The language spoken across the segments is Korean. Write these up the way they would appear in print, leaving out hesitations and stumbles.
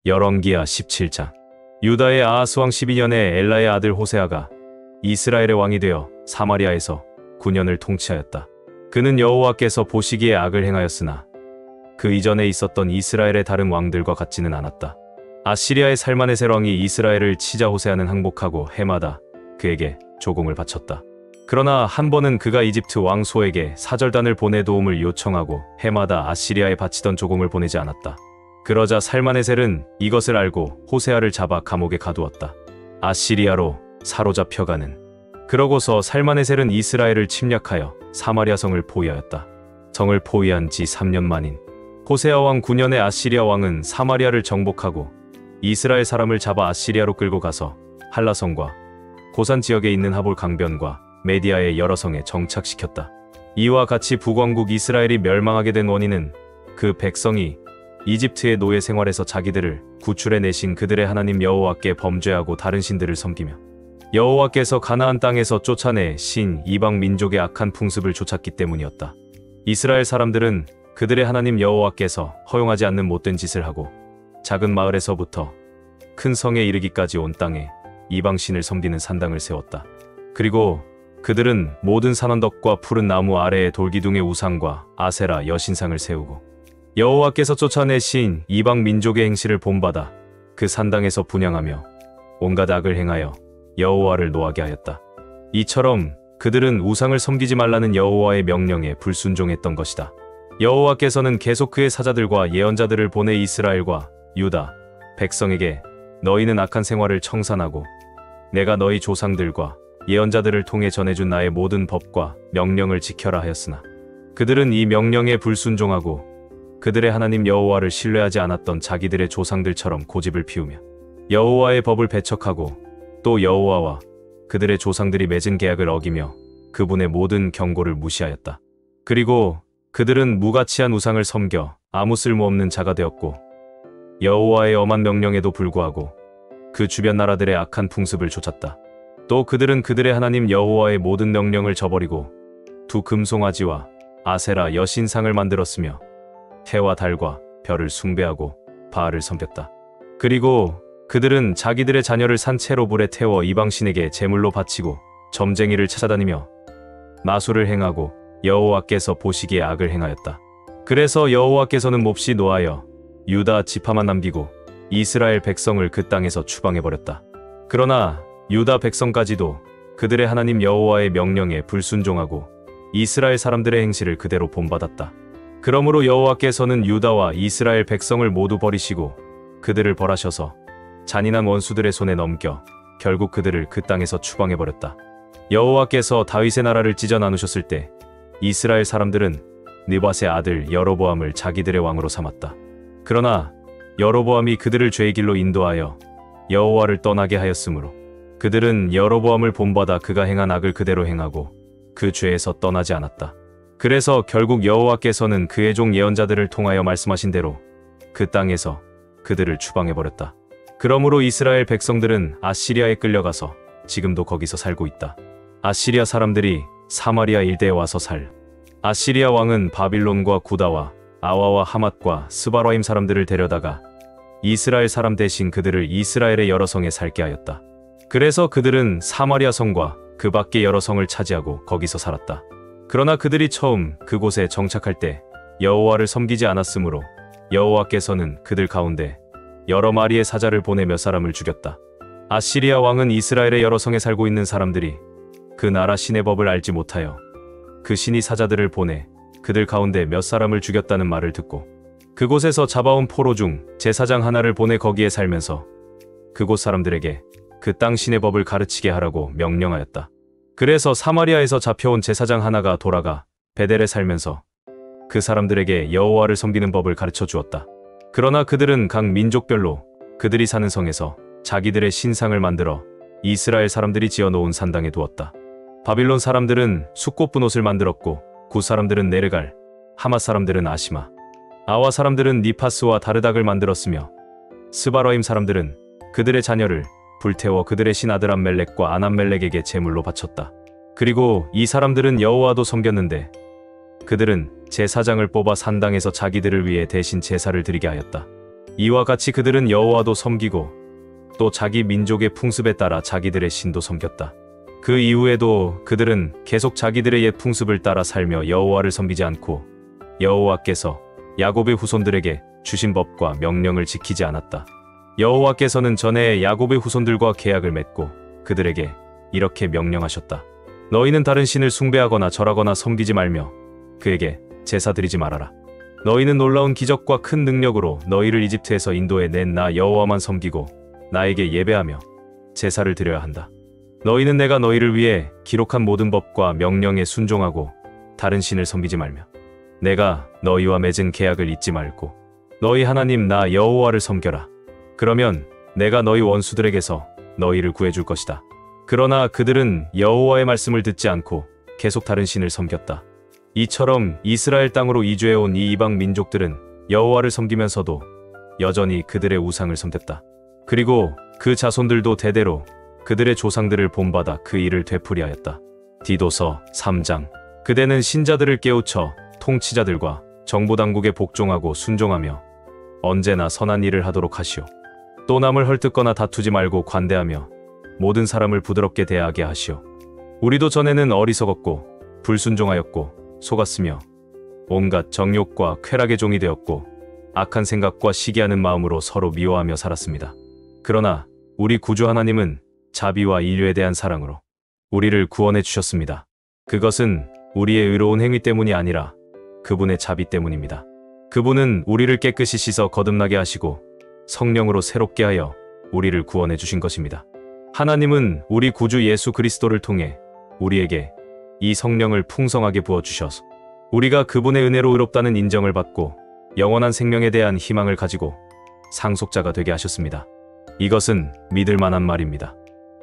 열왕기하 17장. 유다의 아하스 왕 12년에 엘라의 아들 호세아가 이스라엘의 왕이 되어 사마리아에서 9년을 통치하였다. 그는 여호와께서 보시기에 악을 행하였으나 그 이전에 있었던 이스라엘의 다른 왕들과 같지는 않았다. 아시리아의 살마네셀 왕이 이스라엘을 치자 호세아는 항복하고 해마다 그에게 조공을 바쳤다. 그러나 한 번은 그가 이집트 왕 소에게 사절단을 보내 도움을 요청하고 해마다 아시리아에 바치던 조공을 보내지 않았다. 그러자 살마네셀은 이것을 알고 호세아를 잡아 감옥에 가두었다. 아시리아로 사로잡혀가는. 그러고서 살마네셀은 이스라엘을 침략하여 사마리아 성을 포위하였다. 성을 포위한 지 3년 만인 호세아 왕 9년에 아시리아 왕은 사마리아를 정복하고 이스라엘 사람을 잡아 아시리아로 끌고 가서 할라성과 고산 지역에 있는 하볼 강변과 메디아의 여러 성에 정착시켰다. 이와 같이 북왕국 이스라엘이 멸망하게 된 원인은 그 백성이 이집트의 노예 생활에서 자기들을 구출해내신 그들의 하나님 여호와께 범죄하고 다른 신들을 섬기며 여호와께서 가나안 땅에서 쫓아내 신 이방 민족의 악한 풍습을 쫓았기 때문이었다. 이스라엘 사람들은 그들의 하나님 여호와께서 허용하지 않는 못된 짓을 하고 작은 마을에서부터 큰 성에 이르기까지 온 땅에 이방 신을 섬기는 산당을 세웠다. 그리고 그들은 모든 산언덕과 푸른 나무 아래에 돌기둥의 우상과 아세라 여신상을 세우고 여호와께서 쫓아내신 이방 민족의 행실을 본받아 그 산당에서 분향하며 온갖 악을 행하여 여호와를 노하게 하였다. 이처럼 그들은 우상을 섬기지 말라는 여호와의 명령에 불순종했던 것이다. 여호와께서는 계속 그의 사자들과 예언자들을 보내 이스라엘과 유다 백성에게 너희는 악한 생활을 청산하고 내가 너희 조상들과 예언자들을 통해 전해준 나의 모든 법과 명령을 지켜라 하였으나 그들은 이 명령에 불순종하고 그들의 하나님 여호와를 신뢰하지 않았던 자기들의 조상들처럼 고집을 피우며 여호와의 법을 배척하고 또 여호와와 그들의 조상들이 맺은 계약을 어기며 그분의 모든 경고를 무시하였다. 그리고 그들은 무가치한 우상을 섬겨 아무 쓸모없는 자가 되었고 여호와의 엄한 명령에도 불구하고 그 주변 나라들의 악한 풍습을 쫓았다. 또 그들은 그들의 하나님 여호와의 모든 명령을 저버리고 두 금송아지와 아세라 여신상을 만들었으며 해와 달과 별을 숭배하고 바알을 섬겼다. 그리고 그들은 자기들의 자녀를 산채로 불에 태워 이방신에게 제물로 바치고 점쟁이를 찾아다니며 마술을 행하고 여호와께서 보시기에 악을 행하였다. 그래서 여호와께서는 몹시 노하여 유다 지파만 남기고 이스라엘 백성을 그 땅에서 추방해버렸다. 그러나 유다 백성까지도 그들의 하나님 여호와의 명령에 불순종하고 이스라엘 사람들의 행실을 그대로 본받았다. 그러므로 여호와께서는 유다와 이스라엘 백성을 모두 버리시고 그들을 벌하셔서 잔인한 원수들의 손에 넘겨 결국 그들을 그 땅에서 추방해버렸다. 여호와께서 다윗의 나라를 찢어 나누셨을 때 이스라엘 사람들은 느밧의 아들 여로보암을 자기들의 왕으로 삼았다. 그러나 여로보암이 그들을 죄의 길로 인도하여 여호와를 떠나게 하였으므로 그들은 여로보암을 본받아 그가 행한 악을 그대로 행하고 그 죄에서 떠나지 않았다. 그래서 결국 여호와께서는 그의 종 예언자들을 통하여 말씀하신 대로 그 땅에서 그들을 추방해버렸다. 그러므로 이스라엘 백성들은 아시리아에 끌려가서 지금도 거기서 살고 있다. 아시리아 사람들이 사마리아 일대에 와서 아시리아 왕은 바빌론과 구다와 아와와 하맛과 스바라임 사람들을 데려다가 이스라엘 사람 대신 그들을 이스라엘의 여러 성에 살게 하였다. 그래서 그들은 사마리아 성과 그 밖의 여러 성을 차지하고 거기서 살았다. 그러나 그들이 처음 그곳에 정착할 때 여호와를 섬기지 않았으므로 여호와께서는 그들 가운데 여러 마리의 사자를 보내 몇 사람을 죽였다. 아시리아 왕은 이스라엘의 여러 성에 살고 있는 사람들이 그 나라 신의 법을 알지 못하여 그 신이 사자들을 보내 그들 가운데 몇 사람을 죽였다는 말을 듣고 그곳에서 잡아온 포로 중 제사장 하나를 보내 거기에 살면서 그곳 사람들에게 그 땅 신의 법을 가르치게 하라고 명령하였다. 그래서 사마리아에서 잡혀온 제사장 하나가 돌아가 베델에 살면서 그 사람들에게 여호와를 섬기는 법을 가르쳐 주었다. 그러나 그들은 각 민족별로 그들이 사는 성에서 자기들의 신상을 만들어 이스라엘 사람들이 지어놓은 산당에 두었다. 바빌론 사람들은 숫꽃분 옷을 만들었고 굿 사람들은 네르갈, 하맛 사람들은 아시마, 아와 사람들은 니파스와 다르닥을 만들었으며 스바라임 사람들은 그들의 자녀를 불태워 그들의 신 아드람멜렉과 아남멜렉에게 제물로 바쳤다. 그리고 이 사람들은 여호와도 섬겼는데 그들은 제사장을 뽑아 산당에서 자기들을 위해 대신 제사를 드리게 하였다. 이와 같이 그들은 여호와도 섬기고 또 자기 민족의 풍습에 따라 자기들의 신도 섬겼다. 그 이후에도 그들은 계속 자기들의 옛 풍습을 따라 살며 여호와를 섬기지 않고 여호와께서 야곱의 후손들에게 주신 법과 명령을 지키지 않았다. 여호와께서는 전에 야곱의 후손들과 계약을 맺고 그들에게 이렇게 명령하셨다. 너희는 다른 신을 숭배하거나 절하거나 섬기지 말며 그에게 제사 드리지 말아라. 너희는 놀라운 기적과 큰 능력으로 너희를 이집트에서 인도해 낸 나 여호와만 섬기고 나에게 예배하며 제사를 드려야 한다. 너희는 내가 너희를 위해 기록한 모든 법과 명령에 순종하고 다른 신을 섬기지 말며 내가 너희와 맺은 계약을 잊지 말고 너희 하나님 나 여호와를 섬겨라. 그러면 내가 너희 원수들에게서 너희를 구해줄 것이다. 그러나 그들은 여호와의 말씀을 듣지 않고 계속 다른 신을 섬겼다. 이처럼 이스라엘 땅으로 이주해온 이 이방 민족들은 여호와를 섬기면서도 여전히 그들의 우상을 섬겼다. 그리고 그 자손들도 대대로 그들의 조상들을 본받아 그 일을 되풀이하였다. 디도서 3장. 그대는 신자들을 깨우쳐 통치자들과 정보당국에 복종하고 순종하며 언제나 선한 일을 하도록 하시오. 또 남을 헐뜯거나 다투지 말고 관대하며 모든 사람을 부드럽게 대하게 하시오. 우리도 전에는 어리석었고 불순종하였고 속았으며 온갖 정욕과 쾌락의 종이 되었고 악한 생각과 시기하는 마음으로 서로 미워하며 살았습니다. 그러나 우리 구주 하나님은 자비와 인류에 대한 사랑으로 우리를 구원해 주셨습니다. 그것은 우리의 의로운 행위 때문이 아니라 그분의 자비 때문입니다. 그분은 우리를 깨끗이 씻어 거듭나게 하시고 성령으로 새롭게 하여 우리를 구원해 주신 것입니다. 하나님은 우리 구주 예수 그리스도를 통해 우리에게 이 성령을 풍성하게 부어주셔서 우리가 그분의 은혜로 의롭다는 인정을 받고 영원한 생명에 대한 희망을 가지고 상속자가 되게 하셨습니다. 이것은 믿을 만한 말입니다.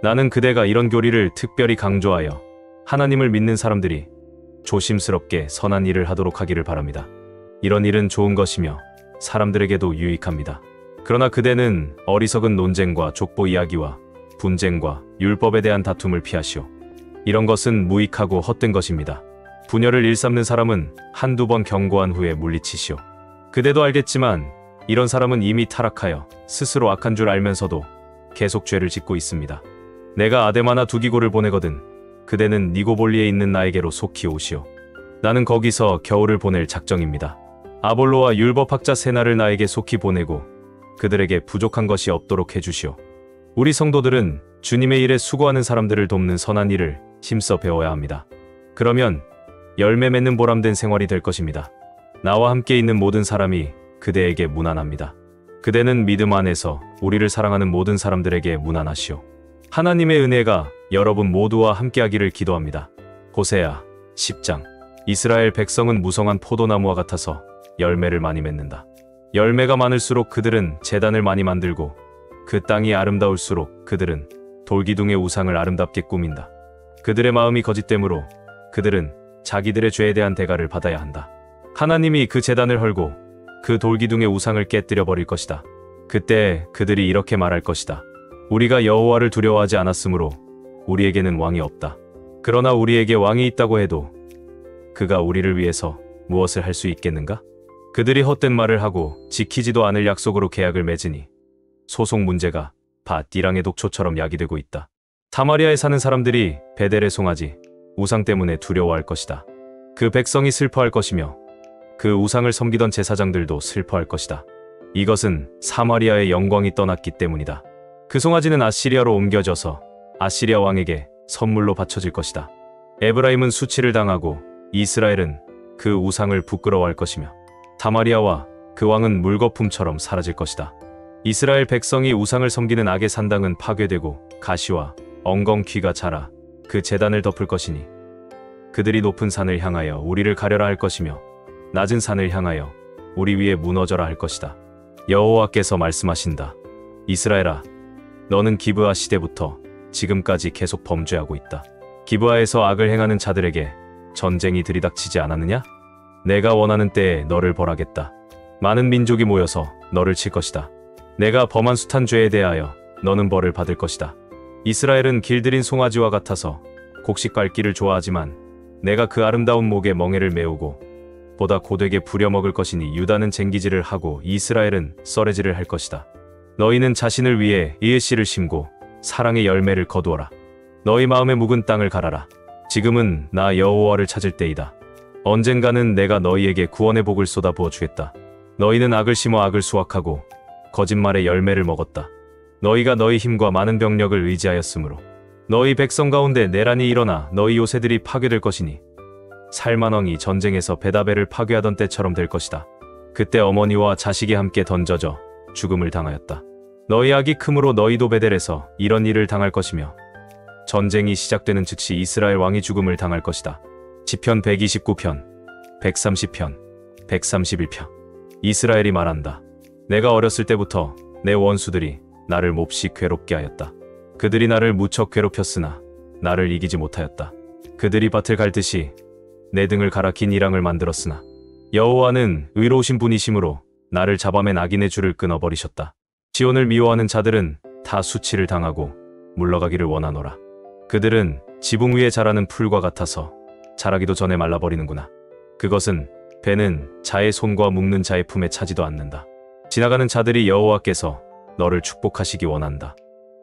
나는 그대가 이런 교리를 특별히 강조하여 하나님을 믿는 사람들이 조심스럽게 선한 일을 하도록 하기를 바랍니다. 이런 일은 좋은 것이며 사람들에게도 유익합니다. 그러나 그대는 어리석은 논쟁과 족보 이야기와 분쟁과 율법에 대한 다툼을 피하시오. 이런 것은 무익하고 헛된 것입니다. 분열을 일삼는 사람은 한두 번 경고한 후에 물리치시오. 그대도 알겠지만 이런 사람은 이미 타락하여 스스로 악한 줄 알면서도 계속 죄를 짓고 있습니다. 내가 아데마나 두기고를 보내거든 그대는 니고볼리에 있는 나에게로 속히 오시오. 나는 거기서 겨울을 보낼 작정입니다. 아볼로와 율법학자 세나를 나에게 속히 보내고 그들에게 부족한 것이 없도록 해주시오. 우리 성도들은 주님의 일에 수고하는 사람들을 돕는 선한 일을 힘써 배워야 합니다. 그러면 열매 맺는 보람된 생활이 될 것입니다. 나와 함께 있는 모든 사람이 그대에게 무난합니다. 그대는 믿음 안에서 우리를 사랑하는 모든 사람들에게 무난하시오. 하나님의 은혜가 여러분 모두와 함께하기를 기도합니다. 호세아 10장. 이스라엘 백성은 무성한 포도나무와 같아서 열매를 많이 맺는다. 열매가 많을수록 그들은 제단을 많이 만들고 그 땅이 아름다울수록 그들은 돌기둥의 우상을 아름답게 꾸민다. 그들의 마음이 거짓됨으로 그들은 자기들의 죄에 대한 대가를 받아야 한다. 하나님이 그 제단을 헐고 그 돌기둥의 우상을 깨뜨려 버릴 것이다. 그때 그들이 이렇게 말할 것이다. 우리가 여호와를 두려워하지 않았으므로 우리에게는 왕이 없다. 그러나 우리에게 왕이 있다고 해도 그가 우리를 위해서 무엇을 할 수 있겠는가? 그들이 헛된 말을 하고 지키지도 않을 약속으로 계약을 맺으니 소송 문제가 밭디랑의 독초처럼 야기되고 있다. 사마리아에 사는 사람들이 베델의 송아지 우상 때문에 두려워할 것이다. 그 백성이 슬퍼할 것이며 그 우상을 섬기던 제사장들도 슬퍼할 것이다. 이것은 사마리아의 영광이 떠났기 때문이다. 그 송아지는 아시리아로 옮겨져서 아시리아 왕에게 선물로 바쳐질 것이다. 에브라임은 수치를 당하고 이스라엘은 그 우상을 부끄러워할 것이며 사마리아와 그 왕은 물거품처럼 사라질 것이다. 이스라엘 백성이 우상을 섬기는 악의 산당은 파괴되고 가시와 엉겅퀴가 자라 그 제단을 덮을 것이니 그들이 높은 산을 향하여 우리를 가려라 할 것이며 낮은 산을 향하여 우리 위에 무너져라 할 것이다. 여호와께서 말씀하신다. 이스라엘아, 너는 기브아 시대부터 지금까지 계속 범죄하고 있다. 기브아에서 악을 행하는 자들에게 전쟁이 들이닥치지 않았느냐? 내가 원하는 때에 너를 벌하겠다. 많은 민족이 모여서 너를 칠 것이다. 내가 범한 숱한 죄에 대하여 너는 벌을 받을 것이다. 이스라엘은 길들인 송아지와 같아서 곡식 밟기를 좋아하지만 내가 그 아름다운 목에 멍에를 메우고 보다 고되게 부려먹을 것이니 유다는 쟁기질을 하고 이스라엘은 썰해질을 할 것이다. 너희는 자신을 위해 이의 씨를 심고 사랑의 열매를 거두어라. 너희 마음의 묵은 땅을 갈아라. 지금은 나 여호와를 찾을 때이다. 언젠가는 내가 너희에게 구원의 복을 쏟아부어 주겠다. 너희는 악을 심어 악을 수확하고 거짓말의 열매를 먹었다. 너희가 너희 힘과 많은 병력을 의지하였으므로 너희 백성 가운데 내란이 일어나 너희 요새들이 파괴될 것이니 살만왕이 전쟁에서 베다벨을 파괴하던 때처럼 될 것이다. 그때 어머니와 자식이 함께 던져져 죽음을 당하였다. 너희 악이 크므로 너희도 베델에서 이런 일을 당할 것이며 전쟁이 시작되는 즉시 이스라엘 왕이 죽음을 당할 것이다. 시편 129편, 130편, 131편. 이스라엘이 말한다. 내가 어렸을 때부터 내 원수들이 나를 몹시 괴롭게 하였다. 그들이 나를 무척 괴롭혔으나 나를 이기지 못하였다. 그들이 밭을 갈듯이 내 등을 갈아 긴 이랑을 만들었으나 여호와는 의로우신 분이시므로 나를 잡아맨 악인의 줄을 끊어버리셨다. 지온을 미워하는 자들은 다 수치를 당하고 물러가기를 원하노라. 그들은 지붕 위에 자라는 풀과 같아서 자라기도 전에 말라버리는구나. 그것은 배는 자의 손과 묶는 자의 품에 차지도 않는다. 지나가는 자들이 여호와께서 너를 축복하시기 원한다.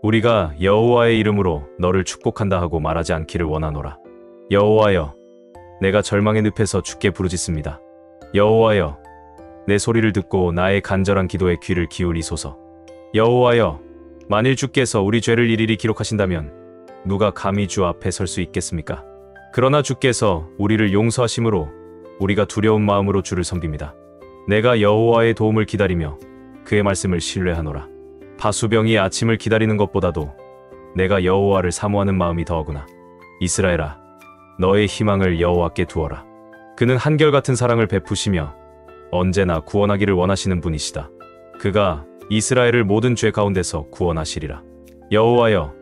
우리가 여호와의 이름으로 너를 축복한다 하고 말하지 않기를 원하노라. 여호와여, 내가 절망의 늪에서 주께 부르짖습니다. 여호와여, 내 소리를 듣고 나의 간절한 기도에 귀를 기울이소서. 여호와여, 만일 주께서 우리 죄를 일일이 기록하신다면 누가 감히 주 앞에 설 수 있겠습니까? 그러나 주께서 우리를 용서하심으로 우리가 두려운 마음으로 주를 섬깁니다. 내가 여호와의 도움을 기다리며 그의 말씀을 신뢰하노라. 파수병이 아침을 기다리는 것보다도 내가 여호와를 사모하는 마음이 더하구나. 이스라엘아, 너의 희망을 여호와께 두어라. 그는 한결같은 사랑을 베푸시며 언제나 구원하기를 원하시는 분이시다. 그가 이스라엘을 모든 죄 가운데서 구원하시리라. 여호와여,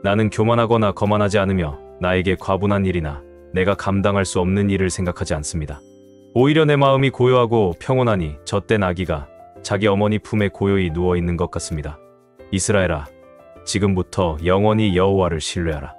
나는 교만하거나 거만하지 않으며 나에게 과분한 일이나 내가 감당할 수 없는 일을 생각하지 않습니다. 오히려 내 마음이 고요하고 평온하니 젖된 아기가 자기 어머니 품에 고요히 누워있는 것 같습니다. 이스라엘아, 지금부터 영원히 여호와를 신뢰하라.